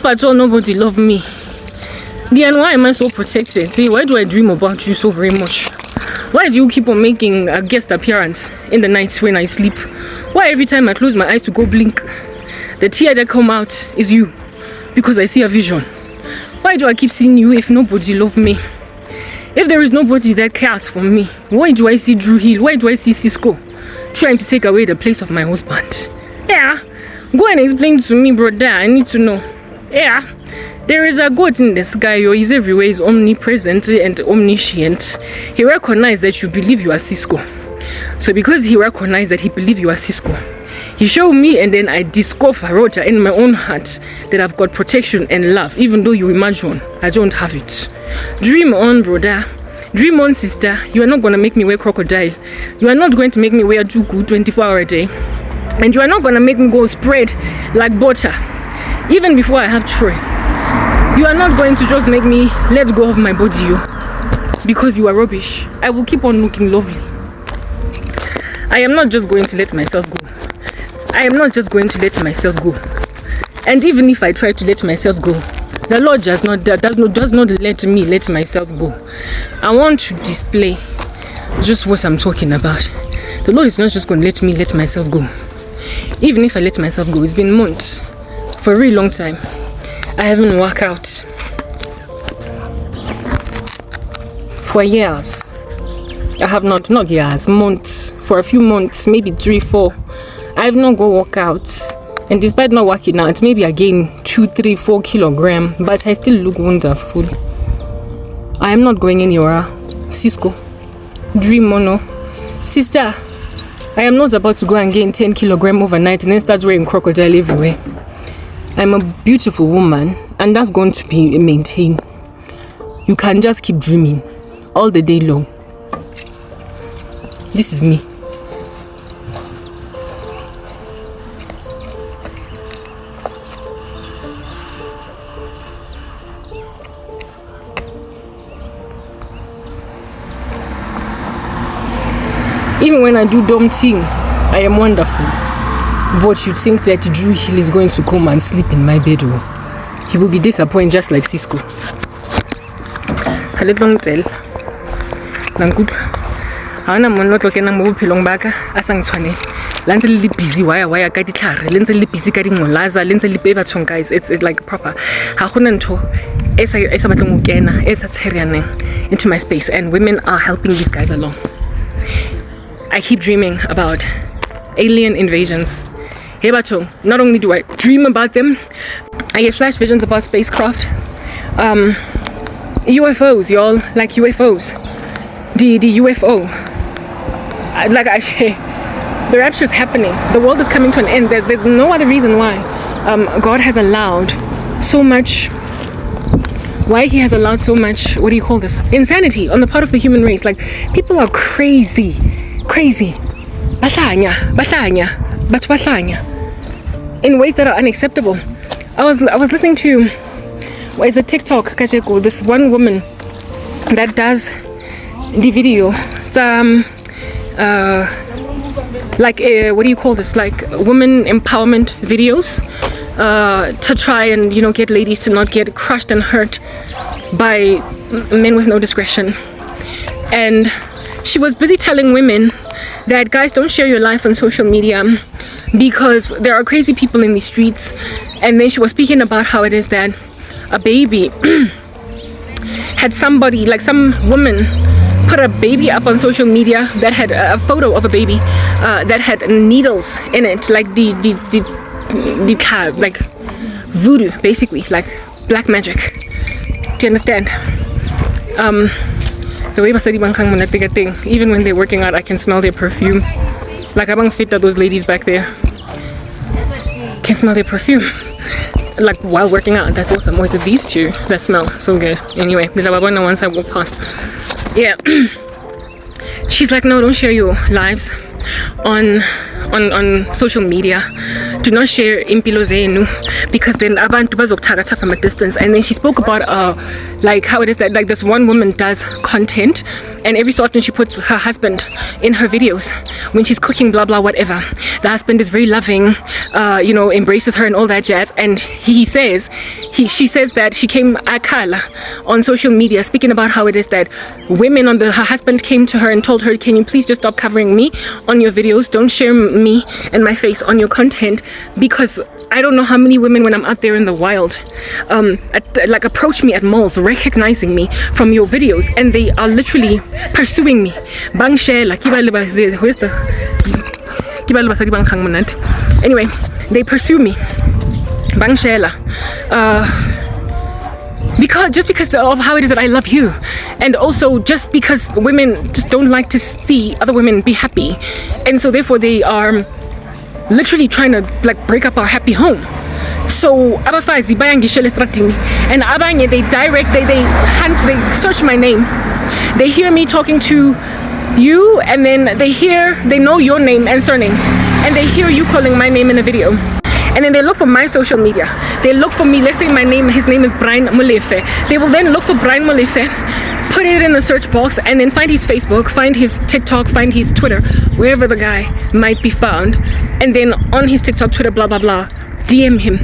If at all nobody love me, then why am I so protected? See, why do I dream about you so very much? Why do you keep on making a guest appearance in the nights when I sleep? Why every time I close my eyes to go blink, the tear that come out is you? Because I see a vision. Why do I keep seeing you if nobody love me? If there is nobody that cares for me, why do I see Drew Hill? Why do I see Cisco trying to take away the place of my husband? Yeah, go and explain to me, brother. I need to know. Yeah, there is a God in the sky. He's everywhere. He's omnipresent and omniscient. He recognized that you believe you are Cisco. So because he recognized that he believed you are Cisco, he showed me, and then I discovered, Roger, in my own heart that I've got protection and love, even though you imagine I don't have it. Dream on, brother. Dream on, sister. You are not going to make me wear crocodile. You are not going to make me wear juku 24 hours a day. And you are not going to make me go spread like butter, even before I have children. You are not going to just make me let go of my body, because you are rubbish. I will keep on looking lovely. I am not just going to let myself go. I am not just going to let myself go. And even if I try to let myself go, the Lord does not let me let myself go. I want to display just what I'm talking about. The Lord is not just going to let me let myself go. Even if I let myself go, it's been months, for a really long time. I haven't worked out for years. I have not years, months, for a few months, maybe 3, 4. I have not go work out, and despite not working out, maybe I gain 2, 3, 4 kilograms, but I still look wonderful. I am not going anywhere. Cisco, dream mono, sister. I am not about to go and gain 10 kilograms overnight and then start wearing crocodile everywhere. I'm a beautiful woman, and that's going to be maintained. You can just keep dreaming all the day long. This is me. Even when I do dumb thing, I am wonderful. But you think that Drew Hill is going to come and sleep in my bed? He will be disappointed just like Cisco. A little tell. Good. I'm not looking at my pillow back. I sang 20. Lentally busy. Why I got it? Lentally busy getting Laza. Lentally paper tongue guys. It's like proper. Hahunanto. Into my space, and women are helping these guys along. I keep dreaming about alien invasions. Not only do I dream about them, I get flash visions about spacecraft, UFOs, y'all, like UFOs. The UFO, the rapture is happening. The world is coming to an end. There's no other reason why God has allowed so much. Why he has allowed so much, what do you call this? Insanity on the part of the human race. Like, people are crazy. Bahlanya. In ways that are unacceptable. I was listening to, is a TikTok, this one woman that does the video. It's what do you call this? Like women empowerment videos, to try and get ladies to not get crushed and hurt by men with no discretion. And she was busy telling women that, guys, don't share your life on social media because there are crazy people in the streets. And then she was speaking about how it is that a baby had somebody, like some woman, put a baby up on social media that had a photo of a baby that had needles in it, like the like voodoo, basically, like black magic. Do you understand? The way thing, even when they're working out, I can smell their perfume. Like abang fit those ladies back there can smell their perfume. Like while working out, that's awesome. Or is it these two that smell so good? Anyway, there's a one once I walk past. Yeah. She's like, no, don't share your lives on social media. do not share impilo zenu, because then abantu bazokuthakatha from a distance. And then she spoke about like how it is that like this one woman does content, and every so often she puts her husband in her videos when she's cooking, blah blah whatever. The husband is very loving, you know, embraces her and all that jazz. And she says that she came akala on social media speaking about how it is that women her husband came to her and told her, can you please just stop covering me on your videos, don't share me and my face on your content, because I don't know how many women when I'm out there in the wild like approach me at malls recognizing me from your videos, and they are literally pursuing me. Anyway, they pursue me because of how it is that I love you, and also just because women just don't like to see other women be happy, and so therefore they are literally trying to like break up our happy home. So abafazi bayangishele stratini, and abanye they search my name, they hear me talking to you, and then they know your name and surname, and they hear you calling my name in a video. And then they look for my social media. They look for me. Let's say his name is Brian Molefe. They will then look for Brian Molefe, put it in the search box, and then find his Facebook, find his TikTok, find his Twitter, wherever the guy might be found. And then on his TikTok, Twitter, blah, blah, blah, DM him.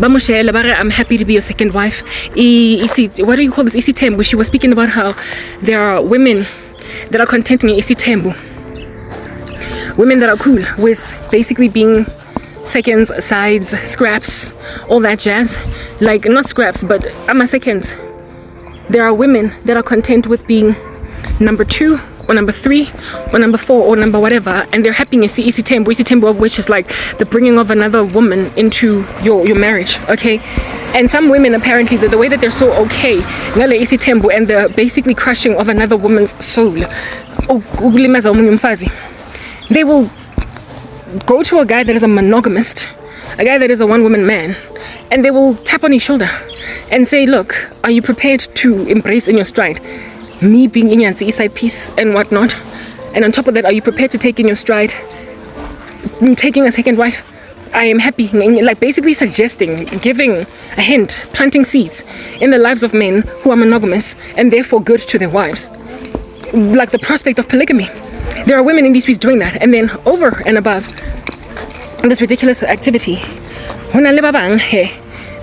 I'm happy to be your second wife. What do you call this? Isi Tembu. She was speaking about how there are women that are contenting Isi Tembu. Women that are cool with basically being seconds, sides, scraps, all that jazz. Like, not scraps, but seconds. There are women that are content with being number 2 or number 3 or number 4 or number whatever, and they're happy in isi tembo, of which is like the bringing of another woman into your marriage, okay? And some women, apparently, the way that they're so okay ngale isi tembo, and the basically crushing of another woman's soul, they will go to a guy that is a monogamist, a guy that is a one-woman man, and they will tap on his shoulder and say, look, are you prepared to embrace in your stride me being in your side piece and whatnot? And on top of that, are you prepared to take in your stride taking a second wife? I am happy. Like, basically suggesting, giving a hint, planting seeds in the lives of men who are monogamous and therefore good to their wives, like the prospect of polygamy. There are women in these streets doing that. And then over and above this ridiculous activity,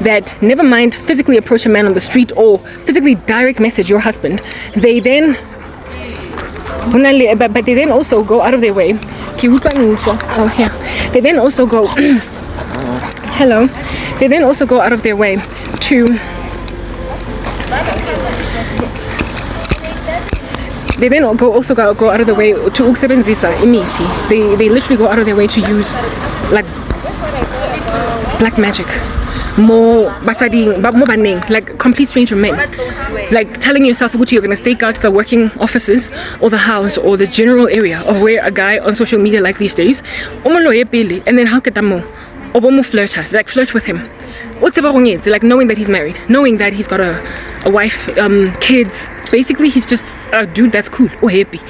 that never mind physically approach a man on the street or physically direct message your husband, they then also go out of their way. Oh, yeah. They then also go hello. They then also go out of their way to go out of the way to ukusebenzisa imithi. They literally go out of their way to use like black magic. More banning, like complete stranger men, like telling yourself you're going to stake out the working offices or the house or the general area of where a guy on social media like these days, and then how could flirt with him, like knowing that he's married, knowing that he's got a wife, kids. Basically he's just a dude that's cool or happy,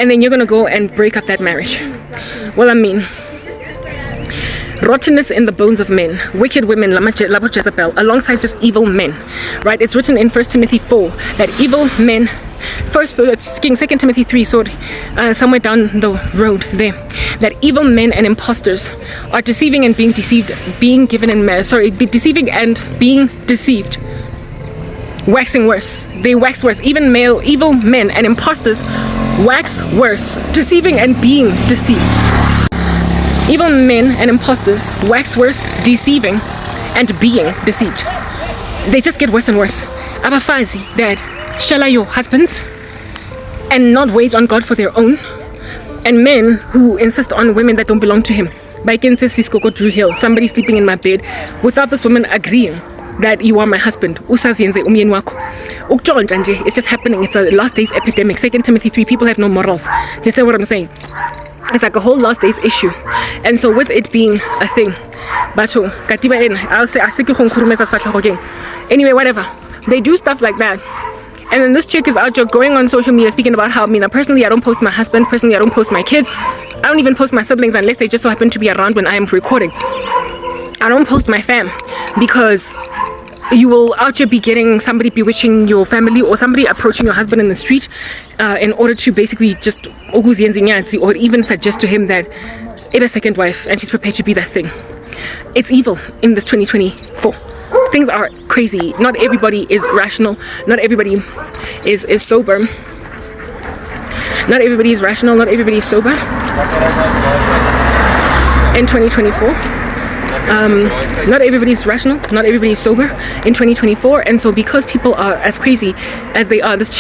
and then you're gonna go and break up that marriage. Well, I mean, rottenness in the bones of men, wicked women, Labo Jezebel, alongside just evil men, right? It's written in 1 Timothy 4 that evil men, 2 Timothy 3, somewhere down the road there, that evil men and imposters are deceiving and being deceived, deceiving and being deceived, waxing worse. They wax worse. Even male evil men and imposters wax worse, deceiving and being deceived. Evil men and imposters wax worse, deceiving and being deceived. They just get worse and worse. Abafazi that shall your husbands and not wait on God for their own, and men who insist on women that don't belong to him. Drew Hill, somebody sleeping in my bed without this woman agreeing that you are my husband. It's just happening. It's a last days epidemic. 2 Timothy 3, people have no morals. Do you see what I'm saying? It's like a whole last days issue. And so with it being a thing, I'll say anyway, whatever. They do stuff like that. And then this chick is out here going on social media speaking about how, personally I don't post my husband, personally I don't post my kids, I don't even post my siblings unless they just so happen to be around when I am recording. I don't post my fam because you will out here be getting somebody bewitching your family or somebody approaching your husband in the street in order to basically just or even suggest to him that it's a second wife and she's prepared to be that thing. It's evil in this 2024. Things are crazy. Not everybody is rational. Not everybody is sober. Not everybody is rational. Not everybody is sober in 2024. Not everybody is rational, not everybody is sober in 2024, and so because people are as crazy as they are, this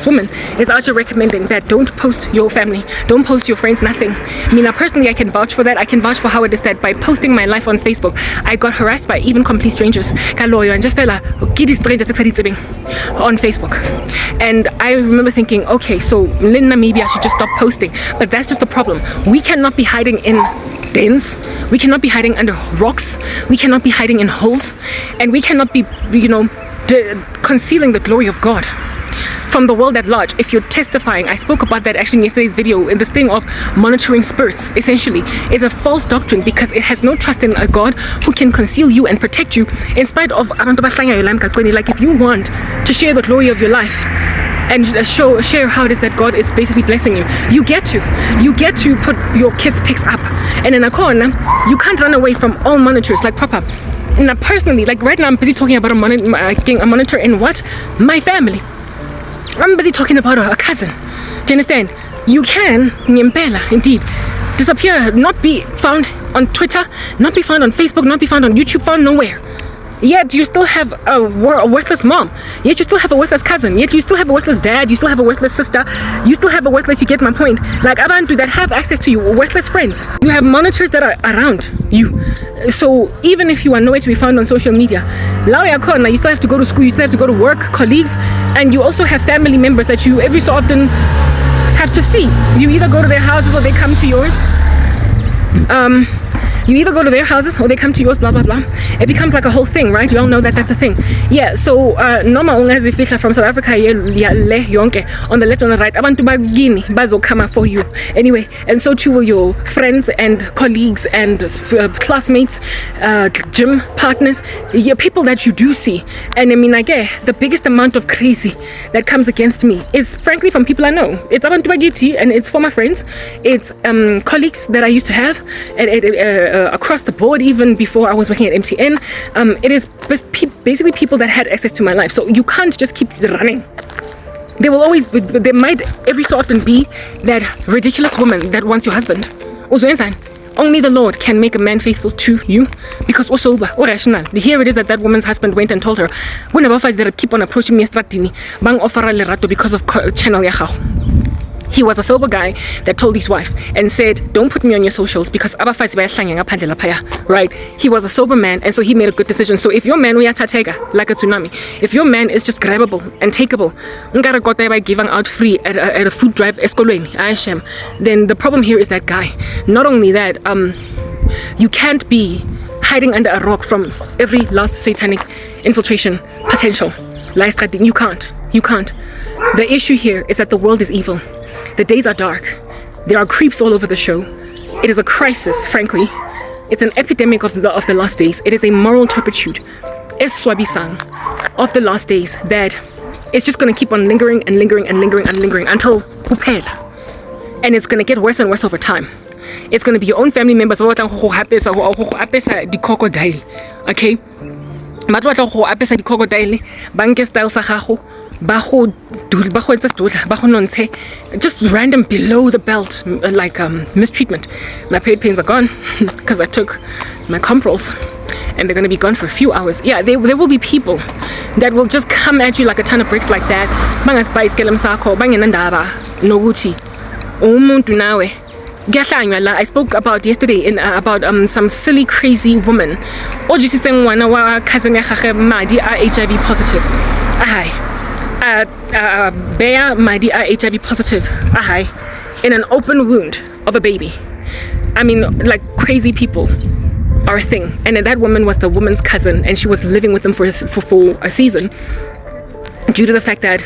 woman is out here recommending that don't post your family, don't post your friends, nothing. I mean, personally, I can vouch for that. I can vouch for how it is that by posting my life on Facebook, I got harassed by even complete strangers on Facebook. And I remember thinking, okay, so Linda, maybe I should just stop posting, but that's just the problem. We cannot be hiding in dens, we cannot be hiding under rocks, we cannot be hiding in holes, and we cannot be, concealing the glory of God from the world at large. If you're testifying, I spoke about that actually in yesterday's video, in this thing of monitoring spirits, essentially is a false doctrine because it has no trust in a God who can conceal you and protect you in spite of, like, if you want to share the glory of your life and share how it is that God is basically blessing you, you get to put your kids' pics up, and in a corner you can't run away from all monitors, like proper. And personally, like right now I'm busy talking about a monitor in what? My family. I'm busy talking about a cousin. Do you understand? You can, indeed, disappear, not be found on Twitter, not be found on Facebook, not be found on YouTube, found nowhere. Yet you still have a worthless mom. Yet you still have a worthless cousin. Yet you still have a worthless dad. You still have a worthless sister. You still have a worthless, you get my point. Like abantu that have access to you, worthless friends. You have monitors that are around you. So even if you are nowhere to be found on social media, you still have to go to school, you still have to go to work, colleagues, and you also have family members that you every so often have to see. You either go to their houses or they come to yours. You either go to their houses or they come to yours, blah blah blah. It becomes like a whole thing, right? You all know that that's a thing. Yeah, so Noma ungazifihla from South Africa on the left, on the right. Abantu bagini bazokama for you. Anyway, and so too will your friends and colleagues and classmates, gym partners, people that you do see. And I mean, the biggest amount of crazy that comes against me is frankly from people I know. It's abantu bagiti and it's former friends. It's colleagues that I used to have across the board, even before I was working at MTN. It is basically people that had access to my life. So you can't just keep running. There might every so often be that ridiculous woman that wants your husband. Only the Lord can make a man faithful to you, because also rational. Here it is that woman's husband went and told her, that keep on approaching me bang offer lerato because of channel ya. He was a sober guy that told his wife and said, don't put me on your socials because right? He was a sober man, and so he made a good decision. So if your man like a tsunami, if your man is just grabbable and takeable, by giving out free at a food drive, then the problem here is that guy. Not only that, you can't be hiding under a rock from every last satanic infiltration potential. You can't. The issue here is that the world is evil. The days are dark. There are creeps all over the show. It is a crisis, frankly. It's an epidemic of the last days. It is a moral turpitude, eswabisang, of the last days that it's just going to keep on lingering and lingering and lingering and lingering until kuphela. And it's going to get worse and worse over time. It's going to be your own family members the crocodile, okay? Just random below the belt, like mistreatment. My period pains are gone because I took my Comprols, and they're going to be gone for a few hours. Yeah, there will be people that will just come at you like a ton of bricks like that. I spoke about yesterday about some silly crazy woman. Cousin HIV positive. Bear Madi are HIV positive. In an open wound of a baby. I mean, like, crazy people are a thing. And that woman was the woman's cousin, and she was living with them for a season due to the fact that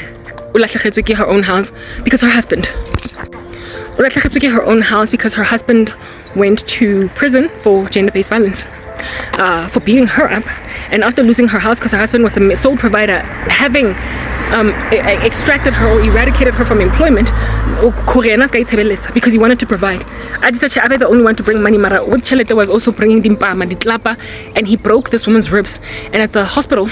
her own house because her husband went to prison for gender-based violence, for beating her up. And after losing her house because her husband was the sole provider, having extracted her or eradicated her from employment because he wanted to provide. I decided I the only one to bring money. Mara was also bringing ditlapa, and he broke this woman's ribs. And at the hospital,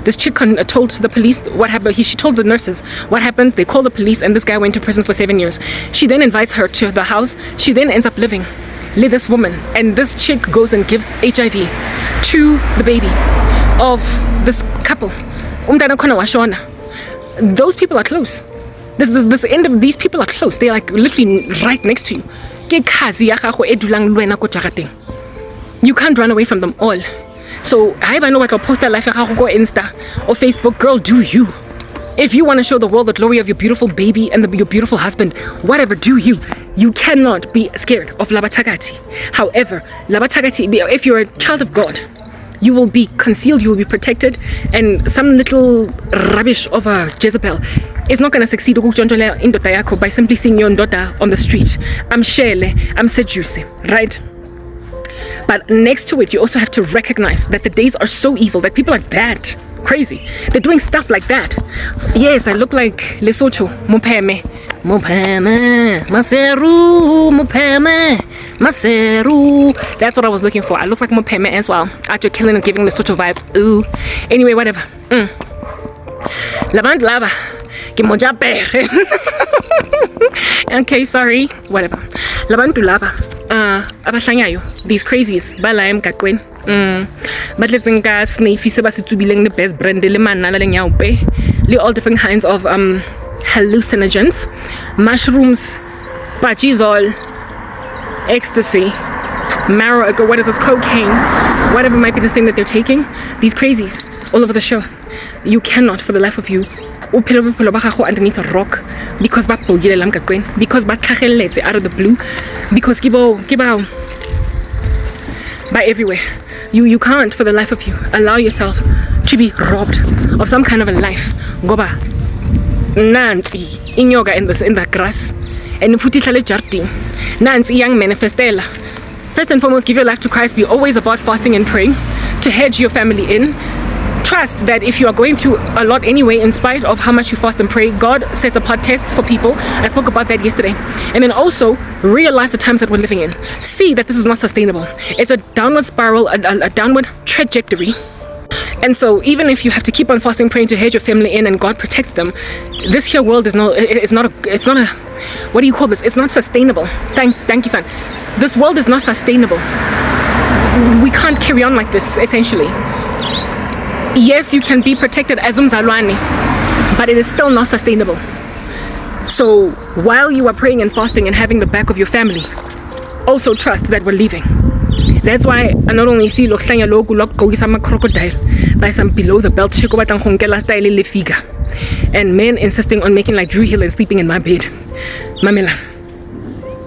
this chick told the police what happened. She told the nurses what happened. They called the police, and this guy went to prison for 7 years. She then invites her to the house. She then ends up living with this woman, and this chick goes and gives HIV to the baby of this couple. Those people are close. This end of these people are close. They're like literally right next to you. You can't run away from them all. So I know what post life go Insta or Facebook. Girl, do you? If you want to show the world the glory of your beautiful baby and your beautiful husband, whatever, do you. You cannot be scared of labatagati. However, labatagati, if you're a child of God, you will be concealed, you will be protected, and some little rubbish of a Jezebel is not going to succeed by simply seeing your daughter on the street. I'm shele, I'm seduce, right? But next to it, you also have to recognize that the days are so evil that people are that crazy. They're doing stuff like that. Yes, I look like Lesotho, Mupeme. Mupeme, Maseru, Mupeme, Maseru. That's what I was looking for. I look like Mupeme as well. After killing and giving Lesotho vibe. Ooh. Anyway, whatever. Lavand lava. Okay, sorry. Whatever. Labantu lava. These crazies. Balaim kakwen. But let's think snafisa basitubileng the best brand le manala le nyaupe. All different kinds of hallucinogens, mushrooms, pachizol, ecstasy, what is this, cocaine, whatever might be the thing that they're taking. These crazies all over the show. You cannot, for the life of you, underneath a rock because because out of the blue, because by everywhere. You can't, for the life of you, allow yourself to be robbed of some kind of a life. Goba Nancy in yoga in the grass and futitale jardim. Nancy young manifestella. First and foremost, give your life to Christ. Be always about fasting and praying to hedge your family in. Trust that if you are going through a lot anyway, in spite of how much you fast and pray, God sets apart tests for people. I spoke about that yesterday. And then also realize the times that we're living in. See that this is not sustainable. It's a downward spiral, a downward trajectory. And so even if you have to keep on fasting, praying to hedge your family in and God protects them, this here world is not a what do you call this? It's not sustainable. Thank you, son. This world is not sustainable. We can't carry on like this, essentially. Yes, you can be protected as umzalwane, but it is still not sustainable. So while you are praying and fasting and having the back of your family, also trust that we're leaving. That's why I not only see loklanya loku go sama crocodile by some below the belt chico batang honkela style le figa, and men insisting on making like Drew Hill and sleeping in my bed. Mamela.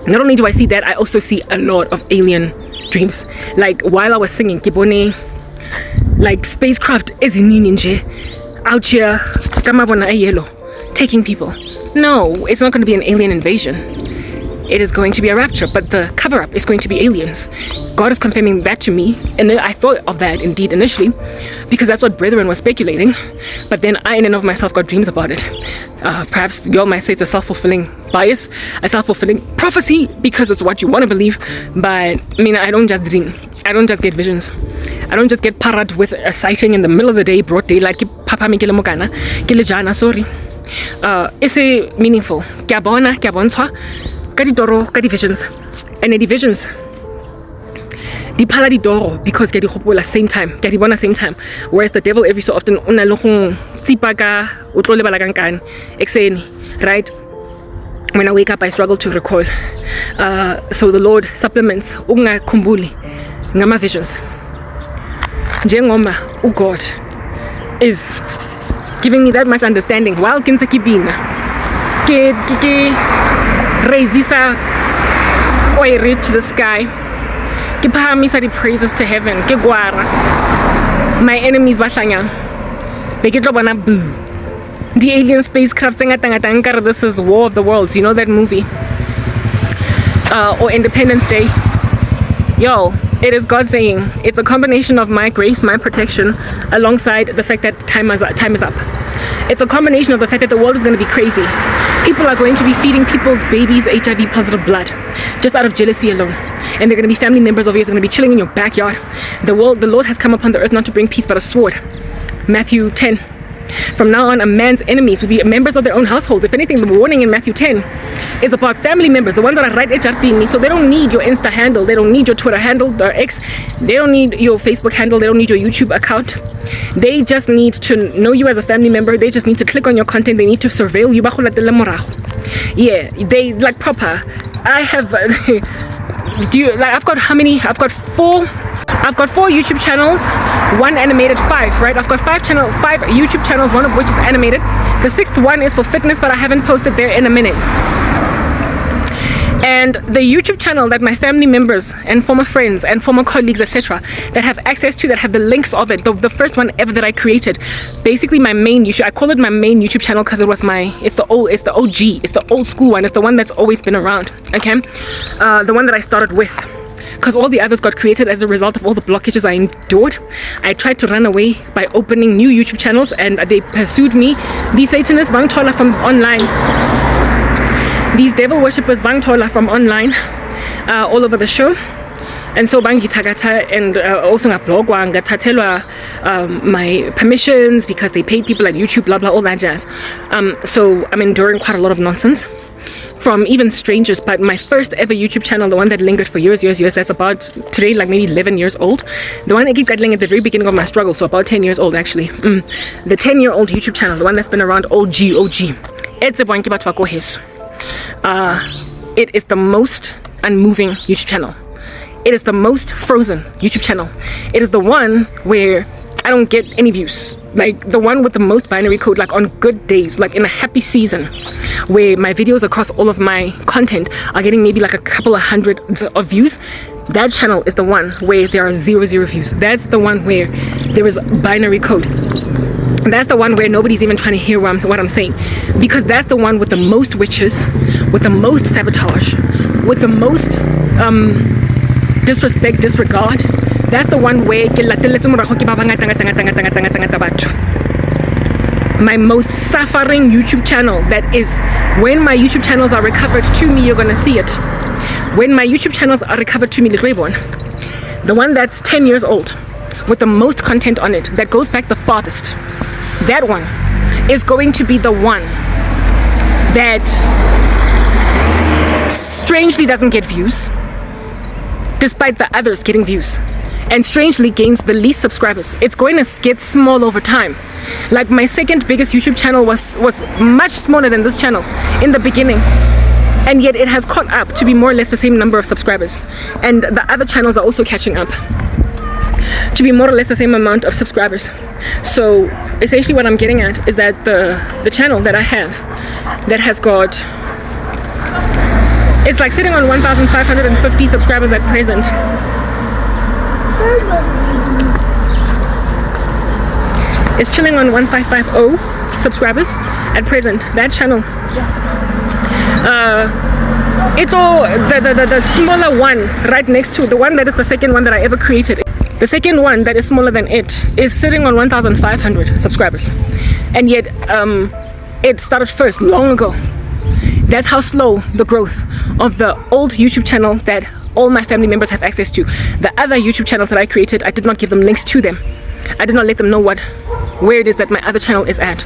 Not only do I see that, I also see a lot of alien dreams. Like while I was singing Kibone, like spacecraft ezininje out here kamabona yellow taking people. No, it's not going to be an alien invasion. It is going to be a rapture, but the cover-up is going to be aliens. God is confirming that to me, and I thought of that indeed initially, because that's what brethren was speculating. But then I in and of myself got dreams about it. Perhaps you all might say it's a self-fulfilling bias, a self-fulfilling prophecy, because it's what you want to believe. But I mean, I don't just dream. I don't just get visions. I don't just get parad with a sighting in the middle of the day, broad daylight. Sorry. It's meaningful. Visions. And the visions di phala di doro because ke di gopola same time, ke di bona same time, whereas the devil every so often una le go tsipa ka o tlo lebala kankane ekseni, right? When I wake up I struggle to recall. So the Lord supplements ungakhumbuli ngama visions. Njengoma God is giving me that much understanding while ke ntse ke bina ke raise this to the sky. Ke phahamisa the praises to heaven. Ke gwara. My enemies bahlanya. Be ke tlo bona boo. The alien spacecraft ngata this is War of the Worlds. You know that movie? Or Independence Day. Yo, it is God saying, it's a combination of my grace, my protection, alongside the fact that time is up. It's a combination of the fact that the world is going to be crazy. People are going to be feeding people's babies HIV positive blood just out of jealousy alone. And they're going to be family members of yours, going to be chilling in your backyard. The Lord has come upon the earth not to bring peace but a sword. Matthew 10. From now on, a man's enemies will be members of their own households. If anything, the warning in Matthew 10 is about family members, the ones that are right HRT. So they don't need your Insta handle, they don't need your Twitter handle, their X, they don't need your Facebook handle, they don't need your YouTube account. They just need to know you as a family member. They just need to click on your content. They need to surveil you. Yeah, they like proper. I have I've got how many? I've got four YouTube channels, one animated, 5, right? I've got 5 YouTube channels, one of which is animated. The 6th one is for fitness, but I haven't posted there in a minute. And the YouTube channel that my family members and former friends and former colleagues, etc., that have access to, that have the links of it, the first one ever that I created, basically my main YouTube, I call it my main YouTube channel because it's the OG, it's the old school one, it's the one that's always been around, okay? The one that I started with. Because all the others got created as a result of all the blockages I endured. I tried to run away by opening new YouTube channels, and they pursued me. These Satanists, Bang Tola from online. These devil worshippers, Bang Tola from online, all over the show. And so Bangi Tagata and also Hlongwane Gatatelwa my permissions because they paid people at YouTube, blah blah, all that jazz. So I'm enduring quite a lot of nonsense from even strangers. But my first ever YouTube channel, the one that lingered for years, that's about today like maybe 11 years old, the one I keep getting at the very beginning of my struggle, so about 10 years old actually, the 10-year-old YouTube channel, the one that's been around, OG, it's a Banki Batwako Hesu. It is the most unmoving YouTube channel. It is the most frozen YouTube channel. It is the one where I don't get any views. Like the one with the most binary code, like on good days, like in a happy season, where my videos across all of my content are getting maybe like a couple of hundred of views. That channel is the one where there are 0 views. That's the one where there is binary code. That's the one where nobody's even trying to hear what I'm saying, because that's the one with the most witches, with the most sabotage, with the most disrespect, disregard. That's the one where my most suffering YouTube channel, that is when my YouTube channels are recovered to me, you're gonna see it. When my YouTube channels are recovered to me, the one that's 10 years old with the most content on it, that goes back the farthest, that one is going to be the one that strangely doesn't get views despite the others getting views, and strangely gains the least subscribers. It's going to get small over time. Like my second biggest YouTube channel was much smaller than this channel in the beginning, and yet it has caught up to be more or less the same number of subscribers, and the other channels are also catching up to be more or less the same amount of subscribers. So essentially what I'm getting at is that the channel that I have, that has got, it's like sitting on 1,550 subscribers at present. It's chilling on 1550 subscribers at present. That channel, it's all the smaller one right next to the one that is the second one that I ever created. The second one that is smaller than it is sitting on 1,500 subscribers, and yet it started first long ago. That's how slow the growth of the old YouTube channel that all my family members have access to. The other YouTube channels that I created, I did not give them links to them. I did not let them know where it is that my other channel is at.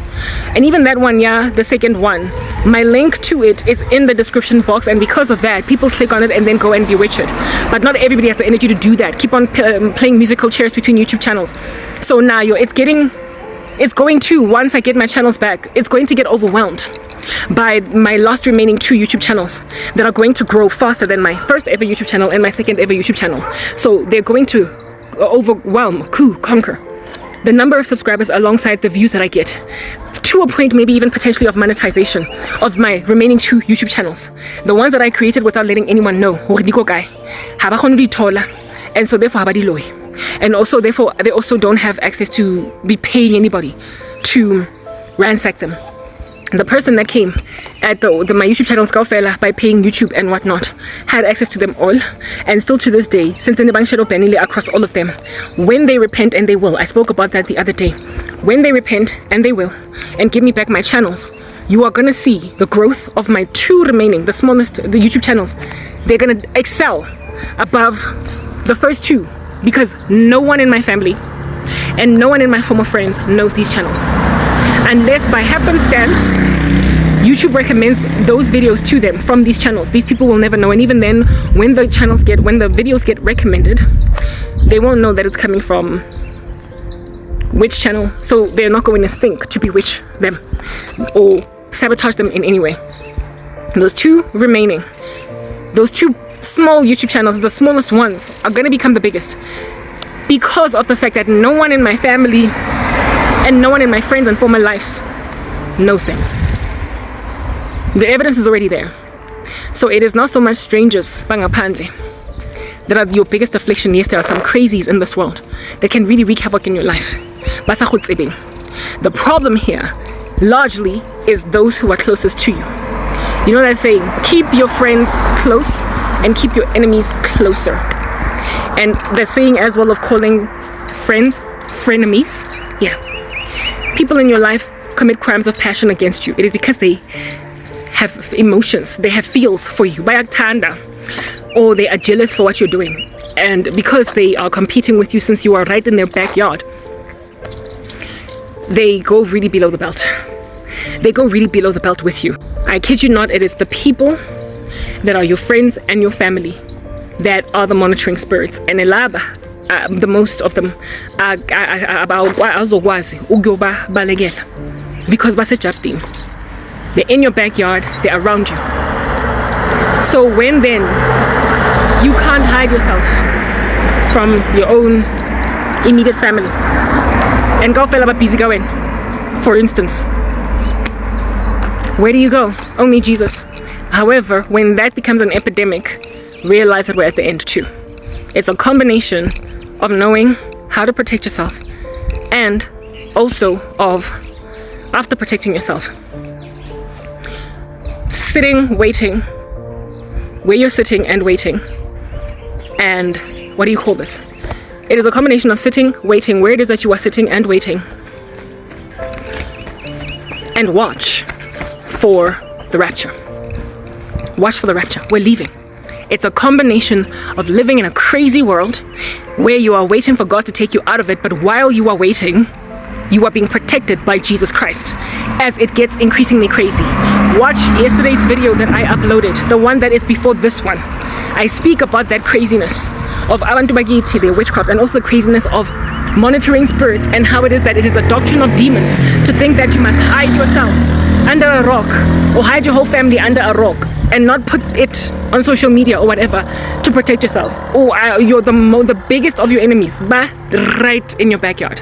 And even that one, yeah, the second one, my link to it is in the description box, and because of that, people click on it and then go and bewitch it. But not everybody has the energy to do that. Keep on playing musical chairs between YouTube channels. So now it's going to, once I get my channels back, it's going to get overwhelmed by my last remaining 2 YouTube channels that are going to grow faster than my first ever YouTube channel and my second ever YouTube channel. So they're going to overwhelm, conquer the number of subscribers alongside the views that I get, to a point maybe even potentially of monetization of my remaining 2 YouTube channels, the ones that I created without letting anyone know. And so therefore and also therefore they also don't have access to be paying anybody to ransack them. The person that came at my YouTube channel Skaufela by paying YouTube and whatnot had access to them all, and still to this day, since in the bank shadow benile across all of them, when they repent, and they will, I spoke about that the other day, when they repent and they will and give me back my channels, you are gonna see the growth of my 2 remaining, the smallest, the YouTube channels. They're gonna excel above the first 2, because no one in my family and no one in my former friends knows these channels, unless by happenstance YouTube recommends those videos to them from these channels. These people will never know, and even then, when the videos get recommended, they won't know that it's coming from which channel, so they're not going to think to bewitch them or sabotage them in any way. Those 2 remaining, those 2 small YouTube channels, the smallest ones, are going to become the biggest, because of the fact that no one in my family and no one in my friends and former life knows them. The evidence is already there. So it is not so much strangers bangaphandle that are your biggest affliction. Yes, there are some crazies in this world that can really wreak havoc in your life. The problem here largely is those who are closest to you. You know that saying, keep your friends close and keep your enemies closer. And the saying as well of calling friends frenemies. Yeah. People in your life commit crimes of passion against you. It is because they have emotions, they have feels for you, or they are jealous for what you're doing, and because they are competing with you since you are right in their backyard, they go really below the belt. They go really below the belt with you. I kid you not, it is the people that are your friends and your family that are the monitoring spirits, and the most of them are because they're in your backyard, they're around you. So when then you can't hide yourself from your own immediate family, and go fella busy going, for instance, where do you go? Only Jesus. However, when that becomes an epidemic, realize that we're at the end too. It's a combination of knowing how to protect yourself, and also of, after protecting yourself, sitting, waiting, where you're sitting and waiting. And what do you call this? It is a combination of sitting, waiting, where it is that you are sitting and waiting, and watch for the rapture. Watch for the rapture. We're leaving. It's a combination of living in a crazy world where you are waiting for God to take you out of it, but while you are waiting, you are being protected by Jesus Christ as it gets increasingly crazy. Watch yesterday's video that I uploaded, the one that is before this one. I speak about that craziness of abantu bakithi, their witchcraft, and also the craziness of monitoring spirits, and how it is that it is a doctrine of demons to think that you must hide yourself under a rock, or hide your whole family under a rock, and not put it on social media or whatever to protect yourself. You're the biggest of your enemies, right in your backyard.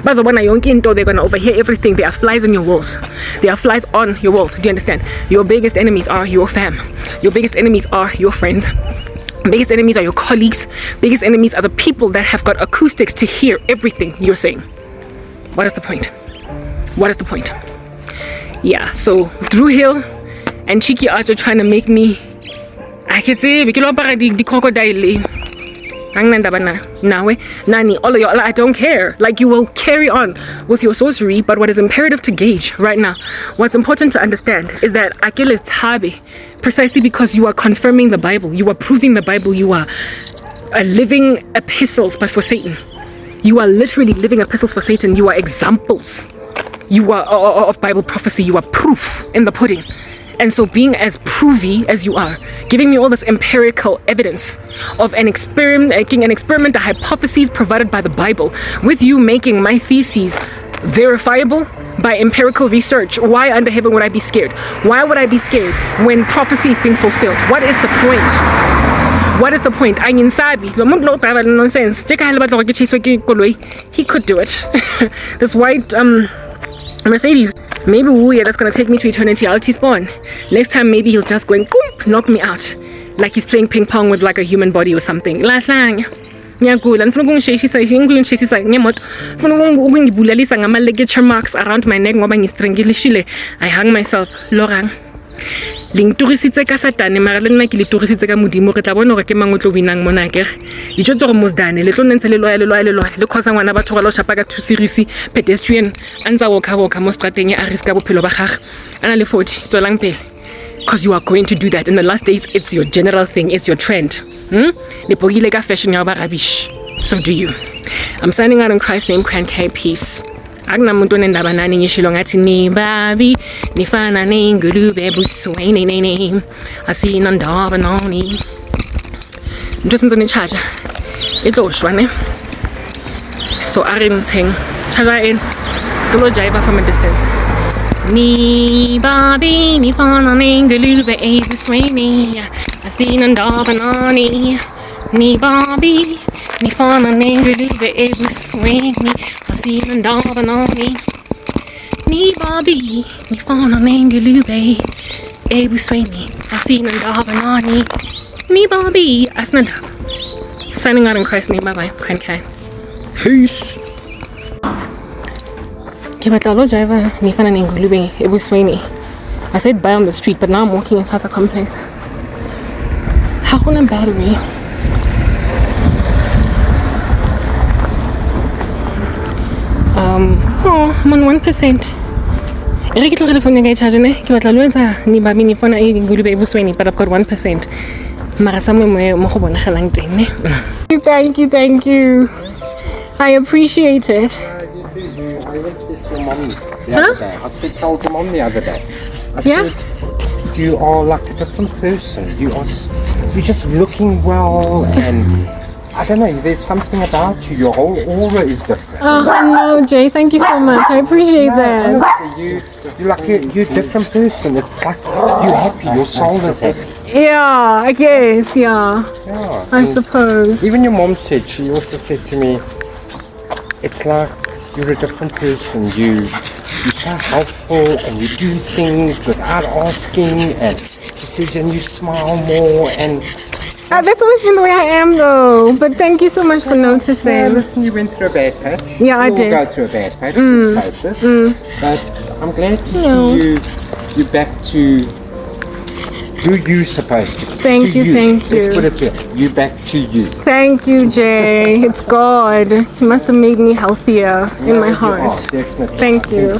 They're gonna overhear everything. There are flies on your walls. There are flies on your walls. Do you understand? Your biggest enemies are your fam. Your biggest enemies are your friends. Biggest enemies are your colleagues. Biggest enemies are the people that have got acoustics to hear everything you're saying. What is the point? What is the point? Yeah, so Drew Hill and Cheeky Archer trying to make me, I can say, the crocodile. Nani, all of y'all, I don't care. Like, you will carry on with your sorcery, but what is imperative to gauge right now, what's important to understand is that Akil is Tabi, precisely because you are confirming the Bible, you are proving the Bible, you are living epistles, but for Satan. You are literally living epistles for Satan. You are examples. You are of Bible prophecy. You are proof in the pudding. And so being as provy as you are, giving me all this empirical evidence of an experiment, a hypothesis provided by the Bible, with you making my theses verifiable by empirical research, why under heaven would I be scared? Why would I be scared when prophecy is being fulfilled? What is the point? What is the point? He could do it. This white Mercedes. Maybe that's gonna take me to eternity. I'll T-spawn. Next time maybe he'll just go and knock me out, like he's playing ping pong with like a human body or something. ngiyagula ngifuna ukungisheshisa ngemoto ngifuna ukungibulalisa ngama-ligature marks around my neck ngoba ngistrangulishile I hung myself lorang le ngturisitse ka satane mara le nna ke le turisitse ka modimo re tla bona gore ke mang o tlo winang mona ke di tshotse gore mosdane le tlo ntse le loya le khosa ngwana ba thogela o shapa ka 2 series pedestrian a ntsa woka mo strateng a riska bophelo ba gagwe ana le 40 tswelang pele because you are going to do that in the last days. It's your general thing, it's your trend. Le pogile ka fashion ya ba rubbish. So do you. I'm signing out in Christ's name. K peace. Akuna muntu onendaba nani ngishilo ngathi ni babi nifana nengulube busweni nene asina ndaba nani nto sentse ne charger e tlo shwa ne so are mtheng charger in tlo jive from a distance ni babi nifana nengulube busweni asina ndaba nani ni babi nifana nengulube busweni asina ndaba nani ni babi nifana nengulube busweni asina ndaba nani ni babi asina ndaba. Signing out in Christ's name. Bye bye. Peace. Okay, but Lord driver nifana nengulube busweni. I said bye on the street, but now I'm walking inside the complex. Hakuna battery. I'm on 1%. Re ke tlogele phone ya charge ne ke batla lo etsa ni ba mini phone e ngulube busweni but I've got 1%. Mara sa mo go bonagelang teng ne. Thank you. I appreciate it. I went to your mom the other day. I told your mom the other day. I said, you are like a different person. You're just looking well and I don't know, there's something about you. Your whole aura is different. Oh no, Jay, thank you so much. I appreciate that. Honestly, you're a different person. It's like you're happy, your soul is happy. Yeah, I guess, yeah. I suppose. Even your mom said, she also said to me, it's like you're a different person. You're so helpful and you do things without asking and she says and you smile more and that's always been the way I am though, but thank you so much for noticing. Yeah, listen, you went through a bad patch. Yeah, I did. We all go through a bad patch, let's face it. But I'm glad to see you back to who you're supposed to be. Thank you. Let's put it there. You back to you. Thank you, Jay. It's God. He must have made me healthier in my heart. You are, definitely. Thank you.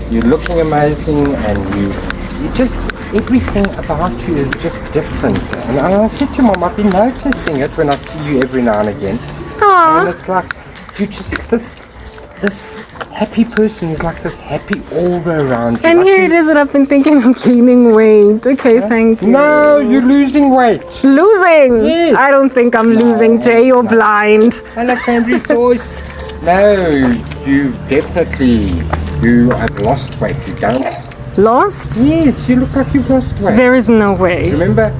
You're looking amazing and you just... Everything about you is just different. And I said to Mom, I've been noticing it when I see you every now and again. Aww. And it's like, you just, this happy person is like this happy aura around you. And like here it is that I've been thinking I'm gaining weight. Okay, thank you. No, you're losing weight. Losing? Yes. I don't think I'm losing, Jay. You're blind. Hello, Cranberry Sauce. No, you have lost weight. You don't. Lost? Yes, you look like you've lost weight. There is no way. Remember,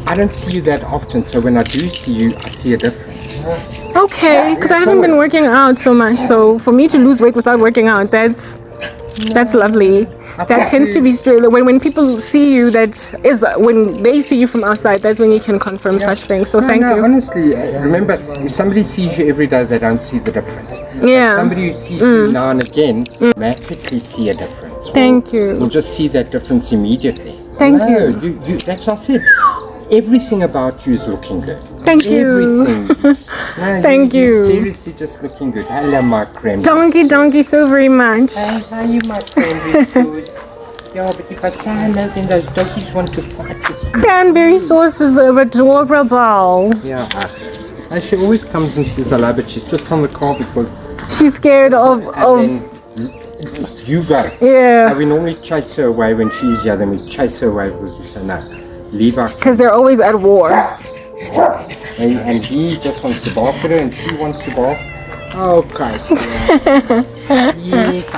I don't see you that often, so when I do see you, I see a difference. Okay, because I haven't been working out so much, so for me to lose weight without working out, that's lovely. That tends to be straight. When people see you, when they see you from outside, that's when you can confirm such things. So thank you. Honestly, remember, if somebody sees you every day, they don't see the difference. Yeah. But somebody who sees you now and again, automatically see a difference. Thank you. You'll just see that difference immediately. Thank you. That's what I said. Everything about you is looking good. Thank you. Everything. No, Thank you. You're seriously just looking good. Hello, my cranberry. Donkey, so very much. How you, my cranberry sauce? Yeah, but if I say hello, then those donkeys want to fight with you. Cranberry sauce is adorable. Yeah. And she always comes and says hello, but she sits on the car because she's scared of you go. Yeah. And we normally chase her away when she's here, then we chase her away because we say no, leave her. Because they're always at war. And he just wants to bark at her and she wants to bark. Okay. Yes,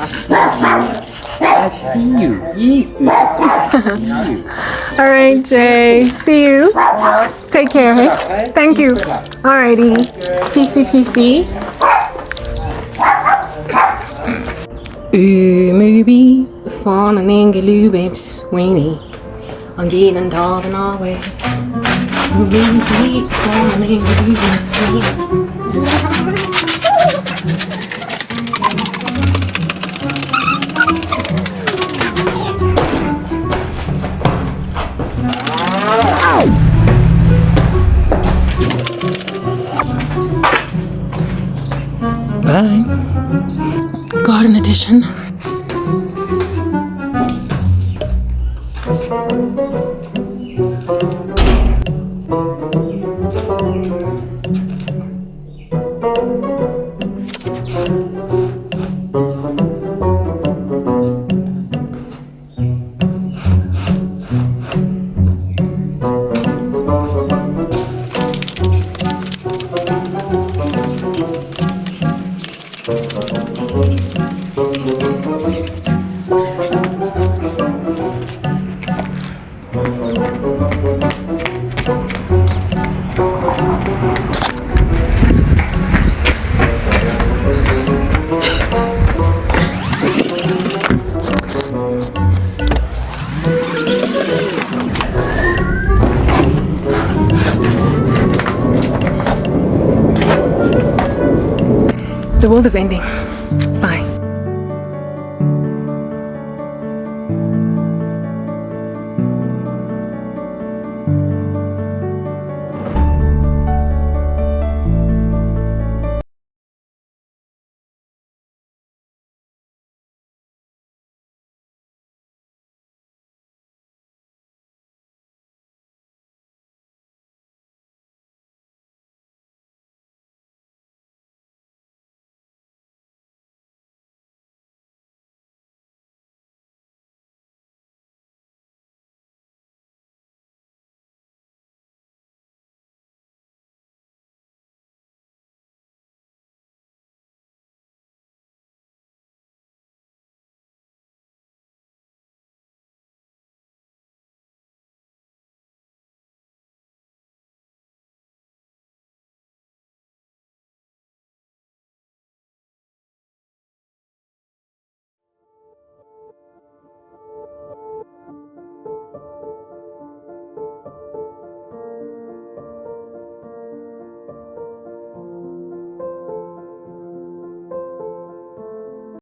I see you. Yes, beautiful. I see you. Alright, Jay. See you. Take care. Hey? Thank you. Alrighty. PC. Maybe fun and angelubes, weenie. I'm getting dark and away. Moving feet falling sleep. Bye. Garden edition. The world is ending. Bye.